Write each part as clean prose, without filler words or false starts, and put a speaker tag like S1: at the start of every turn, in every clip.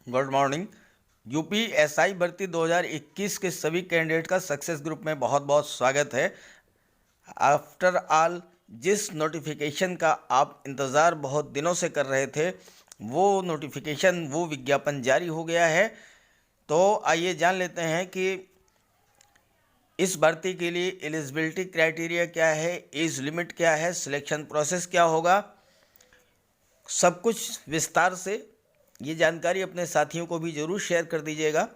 S1: Good morning. UPSI भर्ती 2021 के सभी कैंडिडेट का सक्सेस ग्रुप में बहुत बहुत स्वागत है। आफ्टर ऑल, जिस नोटिफिकेशन का आप इंतज़ार बहुत दिनों से कर रहे थे, वो नोटिफिकेशन, वो विज्ञापन जारी हो गया है। तो आइए जान लेते हैं कि इस भर्ती के लिए एलिजिबिलिटी क्राइटेरिया क्या है, एज लिमिट क्या है, सिलेक्शन प्रोसेस क्या होगा, सब कुछ विस्तार से। ये जानकारी अपने साथियों को भी ज़रूर शेयर कर दीजिएगा।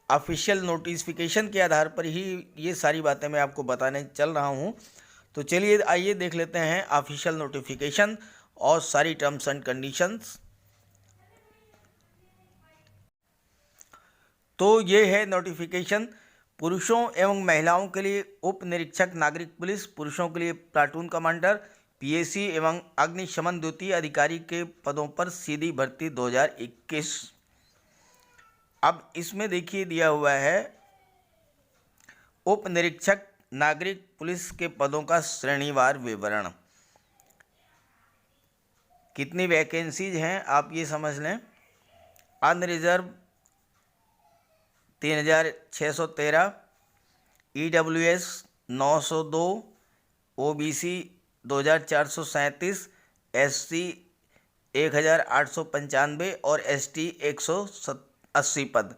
S1: ऑफिशियल नोटिफिकेशन के आधार पर ही ये सारी बातें मैं आपको बताने चल रहा हूँ। तो चलिए आइए देख लेते हैं ऑफिशियल नोटिफिकेशन और सारी टर्म्स एंड कंडीशंस। तो ये है नोटिफिकेशन। पुरुषों एवं महिलाओं के लिए उप निरीक्षक नागरिक पुलिस, पुरुषों के लिए प्लाटून कमांडर, पीएसी एवं अग्निशमन द्वितीय अधिकारी के पदों पर सीधी भर्ती 2021। अब इसमें देखिए दिया हुआ है उप निरीक्षक नागरिक पुलिस के पदों का श्रेणीवार विवरण। कितनी वैकेंसीज हैं आप ये समझ लें। अनरिजर्व 3613, ईडब्ल्यूएस 902, ओबीसी 2437, एससी 1895 और एसटी 180 पद।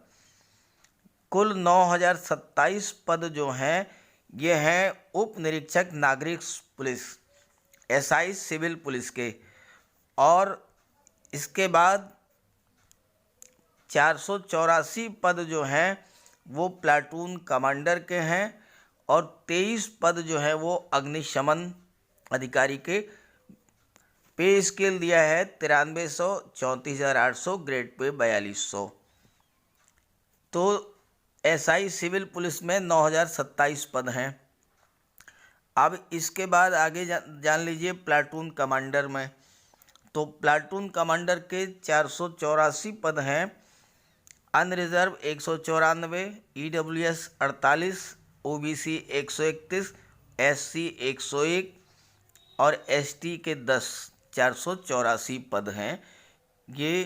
S1: कुल 9027 पद जो हैं ये हैं उप निरीक्षक नागरिक पुलिस, एसआई सिविल पुलिस के। और इसके बाद 484 पद जो हैं वो प्लाटून कमांडर के हैं और 23 पद जो हैं वो अग्निशमन अधिकारी के। पे स्केल दिया है 9300, 34,800, ग्रेड पे 4200। तो एसआई सिविल पुलिस में 9027 पद हैं। अब इसके बाद आगे जान लीजिए प्लाटून कमांडर में। तो प्लाटून कमांडर के 484 पद हैं। अनरिजर्व 194, ईडब्ल्यूएस 48, ओबीसी 131, एससी 101 और एसटी के 10, 484 पद हैं ये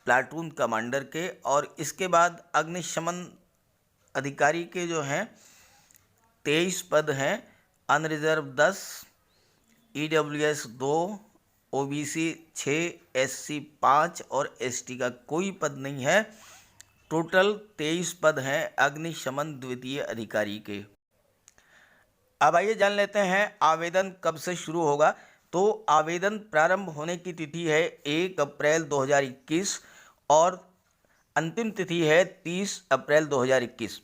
S1: प्लाटून कमांडर के। और इसके बाद अग्निशमन अधिकारी के जो हैं 23 पद हैं। अनरिजर्व 10, ईडब्ल्यूएस 2, ओबीसी 6, एससी 5 और एसटी का कोई पद नहीं है। टोटल 23 पद हैं अग्निशमन द्वितीय अधिकारी के। अब आइए जान लेते हैं आवेदन कब से शुरू होगा। तो आवेदन प्रारंभ होने की तिथि है 1 अप्रैल 2021 और अंतिम तिथि है 30 अप्रैल 2021।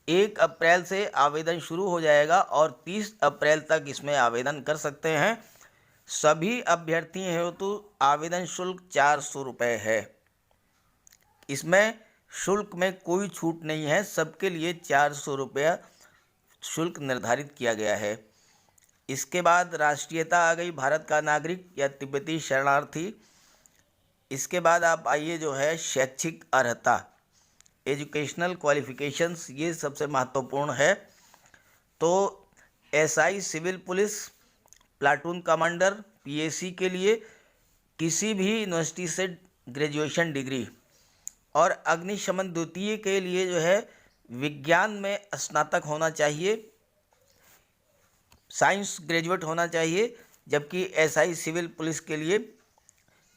S1: 1 अप्रैल से आवेदन शुरू हो जाएगा और 30 अप्रैल तक इसमें आवेदन कर सकते हैं। सभी अभ्यर्थी हेतु आवेदन शुल्क 400 रुपये है। इसमें शुल्क में कोई छूट नहीं है, सबके लिए 400 रुपया शुल्क निर्धारित किया गया है। इसके बाद राष्ट्रीयता आ गई, भारत का नागरिक या तिब्बती शरणार्थी। इसके बाद आप आइए जो है शैक्षिक अर्हता, एजुकेशनल क्वालिफिकेशंस, ये सबसे महत्वपूर्ण है। तो SI civil police, platoon commander, PAC के लिए किसी भी यूनिवर्सिटी से ग्रेजुएशन डिग्री और अग्निशमन द्वितीय के लिए जो है विज्ञान में स्नातक होना चाहिए, साइंस ग्रेजुएट होना चाहिए, जबकि एसआई सिविल पुलिस के लिए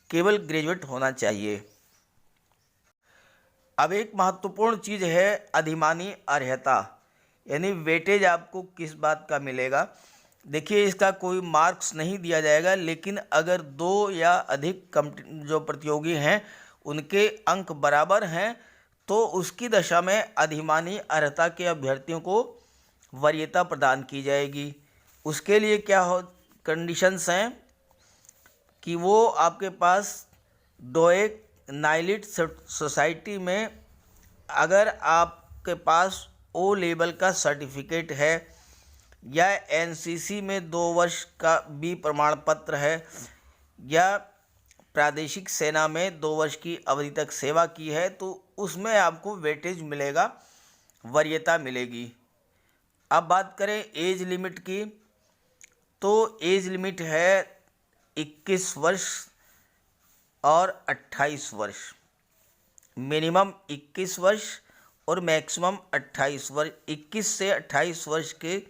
S1: केवल ग्रेजुएट होना चाहिए। अब एक महत्वपूर्ण चीज़ है अधिमानी अर्हता, यानी वेटेज आपको किस बात का मिलेगा। देखिए इसका कोई मार्क्स नहीं दिया जाएगा, लेकिन अगर 2 या अधिक जो प्रतियोगी हैं उनके अंक बराबर हैं तो उसकी दशा में अधिमानी अर्हता के अभ्यर्थियों को वरीयता प्रदान की जाएगी। उसके लिए क्या हो कंडीशंस हैं कि वो आपके पास डोएक नाइलिट सोसाइटी में अगर आपके पास ओ लेवल का सर्टिफिकेट है या एनसीसी में 2 वर्ष का बी प्रमाण पत्र है या प्रादेशिक सेना में 2 वर्ष की अवधि तक सेवा की है तो उसमें आपको वेटेज मिलेगा, वरीयता मिलेगी। अब बात करें एज लिमिट की, तो एज लिमिट है 21 वर्ष और 28 वर्ष। मिनिमम 21 वर्ष और मैक्सिमम 28 वर्ष, 21 से 28 वर्ष के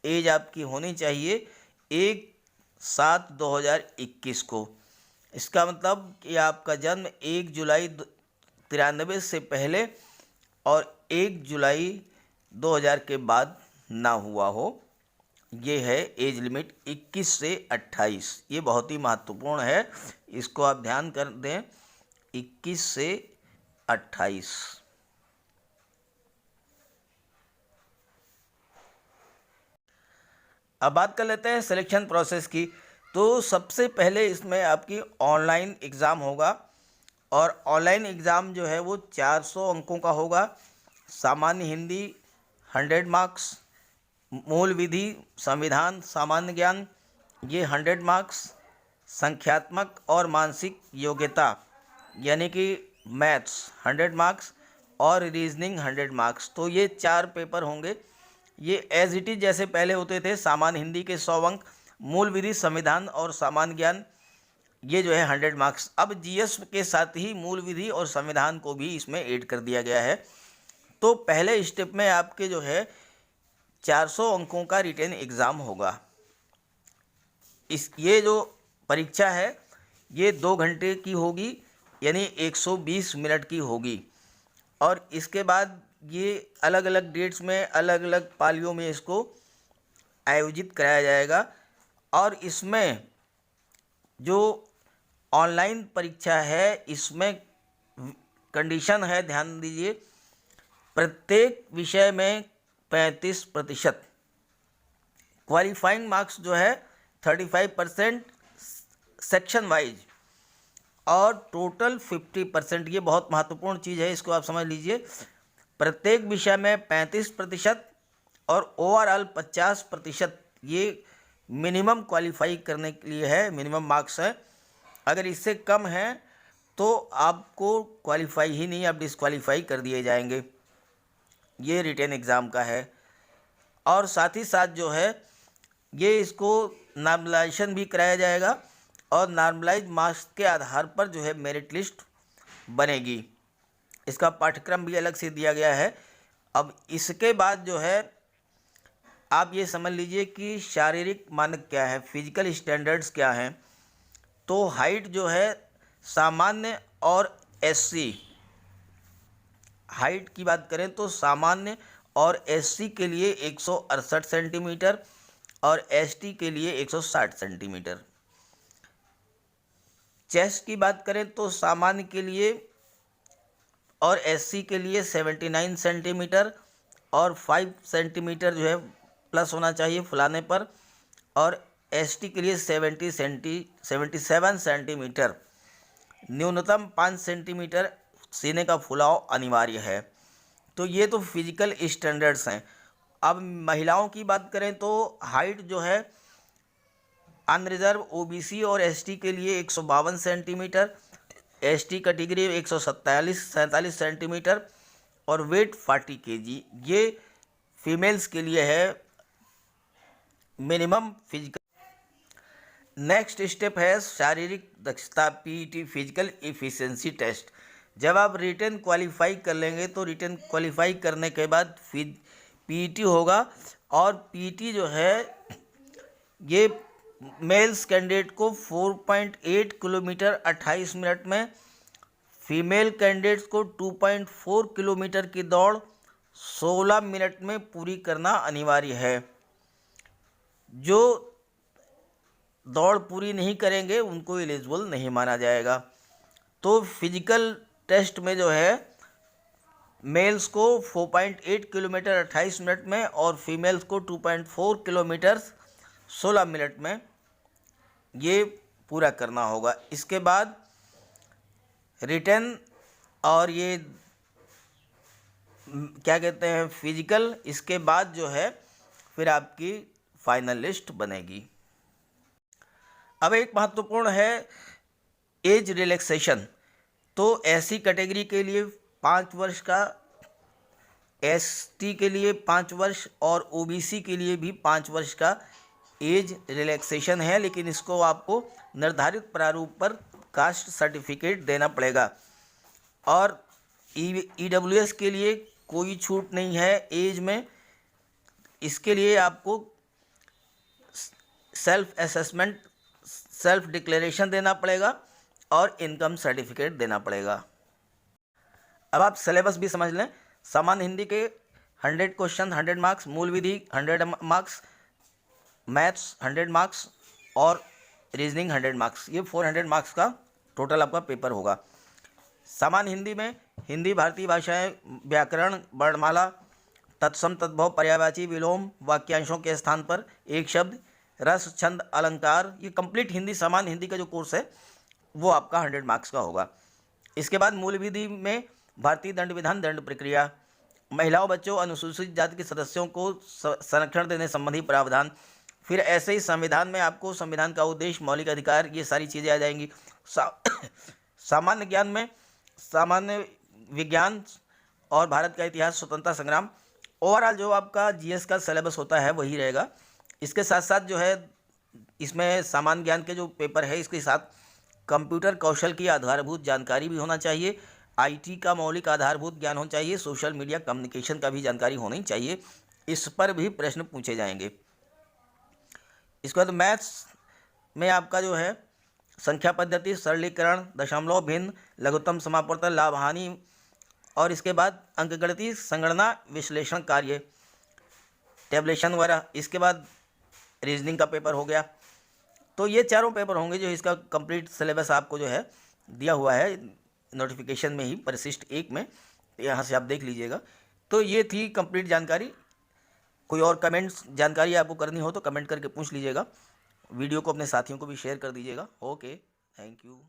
S1: एज आपकी होनी चाहिए 1/7/2021 को। इसका मतलब कि आपका जन्म 1 जुलाई 93 से पहले और 1 जुलाई 2000 के बाद ना हुआ हो। ये है एज लिमिट 21 से 28। ये बहुत ही महत्वपूर्ण है, इसको आप ध्यान कर दें, 21 से 28। अब बात कर लेते हैं सिलेक्शन प्रोसेस की। तो सबसे पहले इसमें आपकी ऑनलाइन एग्ज़ाम होगा और ऑनलाइन एग्ज़ाम जो है वो 400 अंकों का होगा। सामान्य हिंदी 100 मार्क्स, मूल विधि, संविधान, सामान्य ज्ञान ये 100 मार्क्स, संख्यात्मक और मानसिक योग्यता यानी कि मैथ्स 100 मार्क्स और रीजनिंग 100 मार्क्स। तो ये 4 पेपर होंगे। ये एज इट इज़ जैसे पहले होते थे, सामान्य हिंदी के 100 अंक, मूल विधि, संविधान और सामान्य ज्ञान ये जो है 100 मार्क्स। अब जीएस के साथ ही मूल विधि और संविधान को भी इसमें ऐड कर दिया गया है। तो पहले स्टेप में आपके जो है 400 अंकों का रिटन एग्ज़ाम होगा। ये जो परीक्षा है ये 2 घंटे की होगी यानी 120 मिनट की होगी और इसके बाद ये अलग अलग डेट्स में अलग अलग पालियों में इसको आयोजित कराया जाएगा। और इसमें जो ऑनलाइन परीक्षा है इसमें कंडीशन है, ध्यान दीजिए, प्रत्येक विषय में 35%, क्वालिफाइंग मार्क्स जो है 35% सेक्शन वाइज और टोटल 50%। ये बहुत महत्वपूर्ण चीज़ है, इसको आप समझ लीजिए। प्रत्येक विषय में 35% और ओवरऑल 50% ये मिनिमम क्वालिफाई करने के लिए है, मिनिमम मार्क्स है। अगर इससे कम है तो आपको क्वालिफाई ही नहीं, आप डिस्क्वालीफाई कर दिए जाएंगे। ये रिटन एग्ज़ाम का है। और साथ ही साथ जो है ये इसको नॉर्मलाइजेशन भी कराया जाएगा और नॉर्मलाइज मार्क्स के आधार पर जो है मेरिट लिस्ट बनेगी। इसका पाठ्यक्रम भी अलग से दिया गया है। अब इसके बाद जो है आप ये समझ लीजिए कि शारीरिक मानक क्या है, फिजिकल स्टैंडर्ड्स क्या हैं। तो हाइट जो है सामान्य और एससी, हाइट की बात करें तो सामान्य और एससी के लिए 168 सेंटीमीटर और एसटी के लिए 160 सेंटीमीटर। चेस्ट की बात करें तो सामान्य के लिए और एससी के लिए 79 सेंटीमीटर और 5 सेंटीमीटर जो है प्लस होना चाहिए फुलाने पर, और एसटी के लिए 77 सेंटीमीटर, न्यूनतम 5 सेंटीमीटर सीने का फुलाव अनिवार्य है। तो ये तो फिजिकल स्टैंडर्ड्स हैं। अब महिलाओं की बात करें तो हाइट जो है अनरिजर्व ओबीसी और एसटी के लिए 152 सेंटीमीटर, एसटी कैटेगरी 147 सेंटीमीटर और वेट 40 केजी। ये फीमेल्स के लिए है मिनिमम फिजिकल। नेक्स्ट स्टेप है शारीरिक दक्षता, पीईटी, फिजिकल एफिशिएंसी टेस्ट। जब आप रिटन क्वालिफाई कर लेंगे तो रिटन क्वालिफाई करने के बाद पीईटी होगा और पीईटी जो है ये मेल्स कैंडिडेट को 4.8 किलोमीटर 28 मिनट में, फीमेल कैंडिडेट्स को 2.4 किलोमीटर की दौड़ 16 मिनट में पूरी करना अनिवार्य है। जो दौड़ पूरी नहीं करेंगे उनको एलिजिबल नहीं माना जाएगा। तो फिजिकल टेस्ट में जो है मेल्स को 4.8 किलोमीटर 28 मिनट में और फीमेल्स को 2.4 किलोमीटर 16 मिनट में ये पूरा करना होगा। इसके बाद रिटन और ये क्या कहते हैं फिजिकल, इसके बाद जो है फिर आपकी फाइनल लिस्ट बनेगी। अब एक महत्वपूर्ण है एज रिलैक्सेशन। तो एससी कैटेगरी के लिए 5 वर्ष का, एसटी के लिए 5 वर्ष और ओबीसी के लिए भी 5 वर्ष का एज रिलैक्सेशन है, लेकिन इसको आपको निर्धारित प्रारूप पर कास्ट सर्टिफिकेट देना पड़ेगा। और EWS के लिए कोई छूट नहीं है एज में। इसके लिए आपको सेल्फ असेसमेंट, सेल्फ डिक्लेरेशन देना पड़ेगा और इनकम सर्टिफिकेट देना पड़ेगा। अब आप सिलेबस भी समझ लें। सामान्य हिंदी के 100 क्वेश्चन 100 मार्क्स, मूल विधि 100 मार्क्स, मैथ्स 100 मार्क्स और रीजनिंग 100 मार्क्स। ये 400 मार्क्स का टोटल आपका पेपर होगा। सामान्य हिंदी में हिंदी, भारतीय भाषाएं, व्याकरण, वर्णमाला, तत्सम, तद्भव, पर्यायवाची, विलोम, वाक्यांशों के स्थान पर एक शब्द, रस, छंद, अलंकार, ये कंप्लीट हिंदी, सामान्य हिंदी का जो कोर्स है वो आपका 100 मार्क्स का होगा। इसके बाद मूल विधि में भारतीय दंड विधान, दंड प्रक्रिया, महिलाओं, बच्चों, अनुसूचित जाति के सदस्यों को संरक्षण देने संबंधी प्रावधान, फिर ऐसे ही संविधान में आपको संविधान का उद्देश्य, मौलिक अधिकार, ये सारी चीज़ें आ जाएंगी। सामान्य ज्ञान में सामान्य विज्ञान और भारत का इतिहास, स्वतंत्रता संग्राम, ओवरऑल जो आपका जीएस का सिलेबस होता है वही रहेगा। इसके साथ साथ जो है इसमें सामान्य ज्ञान के जो पेपर है इसके साथ कंप्यूटर कौशल की आधारभूत जानकारी भी होना चाहिए, आईटी का मौलिक आधारभूत ज्ञान होना चाहिए, सोशल मीडिया कम्युनिकेशन का भी जानकारी होनी चाहिए। इस पर भी प्रश्न पूछे जाएंगे। इसके बाद मैथ्स में आपका जो है संख्या पद्धति, सरलीकरण, दशमलव भिन्न, लघुत्तम समापवर्तन, लाभ हानि, और इसके बाद अंकगणितीय संगणना, विश्लेषण कार्य, टेबलेशन वगैरह। इसके बाद रीजनिंग का पेपर हो गया। तो ये चारों पेपर होंगे जो इसका कंप्लीट सिलेबस आपको जो है दिया हुआ है नोटिफिकेशन में ही, परिशिष्ट 1 में, यहाँ से आप देख लीजिएगा। तो ये थी कंप्लीट जानकारी। कोई और कमेंट्स जानकारी आपको करनी हो तो कमेंट करके पूछ लीजिएगा। वीडियो को अपने साथियों को भी शेयर कर दीजिएगा। Okay, thank you.